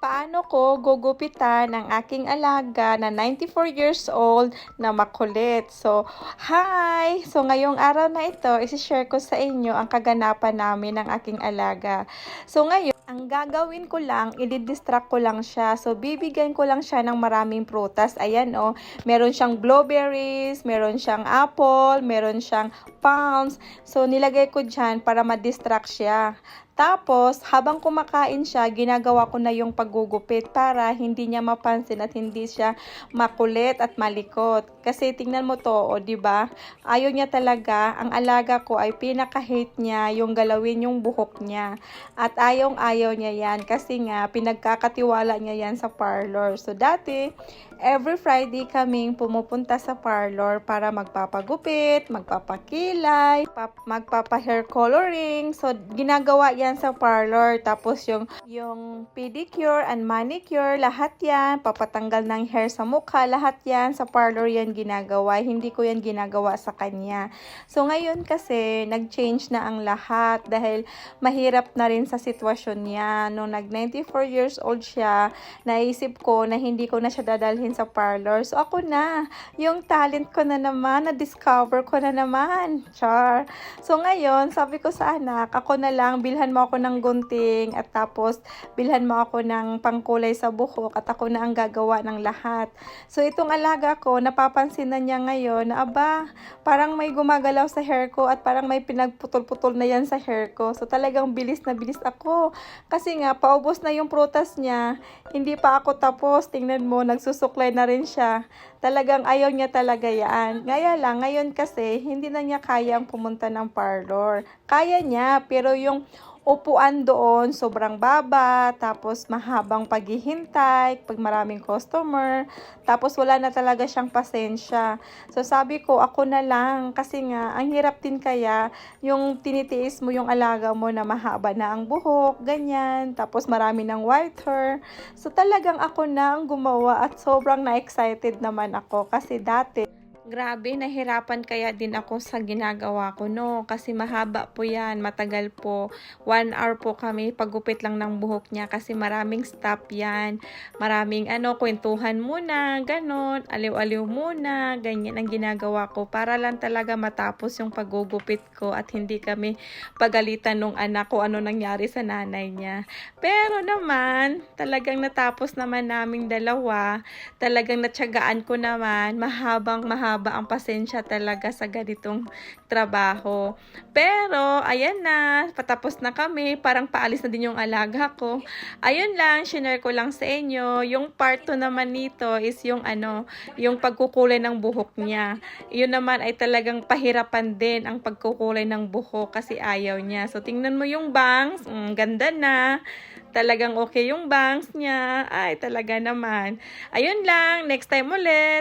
Paano ko gugupitan ang aking alaga na 94 years old na makulit? So, hi! So, ngayong araw na ito, isi-share ko sa inyo ang kaganapan namin ng aking alaga. So, ngayon, ang gagawin ko lang, i-distract ko lang siya. So, bibigyan ko lang siya ng maraming prutas. Ayan, oh. Meron siyang blueberries, meron siyang apple, meron siyang palms. So, nilagay ko dyan para ma-distract siya. Tapos, habang kumakain siya, ginagawa ko na yung paggugupit para hindi niya mapansin at hindi siya makulit at malikot. Kasi tingnan mo to, o, di ba? Ayaw niya talaga, ang alaga ko ay pinaka-hate niya yung galawin yung buhok niya. At ayaw niya yan kasi nga pinagkakatiwala niya yan sa parlor. So dati, every Friday kaming pumupunta sa parlor para magpapagupit, magpapakilay, magpapa-hair coloring. So ginagawa yan sa parlor. Tapos yung pedicure and manicure, lahat yan, papatanggal ng hair sa mukha, lahat yan sa parlor yan ginagawa. Hindi ko yan ginagawa sa kanya. So ngayon kasi nag-change na ang lahat dahil mahirap na rin sa sitwasyon niya. Nung nag-94 years old siya, naisip ko na hindi ko na siya dadalhin sa parlor. So ako na, yung talent ko na naman, na-discover ko na naman. Char. So ngayon, sabi ko sa anak, ako na lang, bilhan mo ako ng gunting at tapos bilhan mo ako ng pangkulay sa buhok at ako na ang gagawa ng lahat. So itong alaga ko, napapansin na niya ngayon na aba, parang may gumagalaw sa hair ko at parang may pinagputol-putol na yan sa hair ko. So talagang bilis na bilis ako. Kasi nga, paubos na yung prutas niya. Hindi pa ako tapos. Tingnan mo, nagsusuklay na rin siya. Talagang ayaw niya talaga yan. Ngaya lang, ngayon kasi, hindi na niya kayang pumunta ng parlor. Kaya niya, pero yung upuan doon, sobrang baba, tapos mahabang paghihintay, pag maraming customer, tapos wala na talaga siyang pasensya. So sabi ko, ako na lang, kasi nga, ang hirap din kaya, yung tinitiis mo yung alaga mo na mahaba na ang buhok, ganyan, tapos marami ng white hair. So talagang ako na ang gumawa at sobrang na-excited naman ako, kasi dati, grabe, nahirapan kaya din ako sa ginagawa ko, no? Kasi mahaba po yan, matagal po. 1 hour po kami, paggupit lang ng buhok niya kasi maraming stop yan. Maraming kwentuhan muna, ganon, aliw-aliw muna, ganyan ang ginagawa ko para lang talaga matapos yung paggugupit ko at hindi kami pagalitan nung anak ko ano nangyari sa nanay niya. Pero naman, talagang natapos naman naming dalawa, talagang natyagaan ko naman, mahaba ang pasensya talaga sa ganitong trabaho. Pero, ayan na, patapos na kami, parang paalis na din yung alaga ko. Ayun lang, share ko lang sa inyo. Yung part 2 naman nito is yung yung pagkukulay ng buhok niya. Yun naman ay talagang pahirapan din ang pagkukulay ng buhok kasi ayaw niya. So, tingnan mo yung bangs, ganda na. Talagang okay yung bangs niya. Ay, talaga naman. Ayun lang, next time ulit.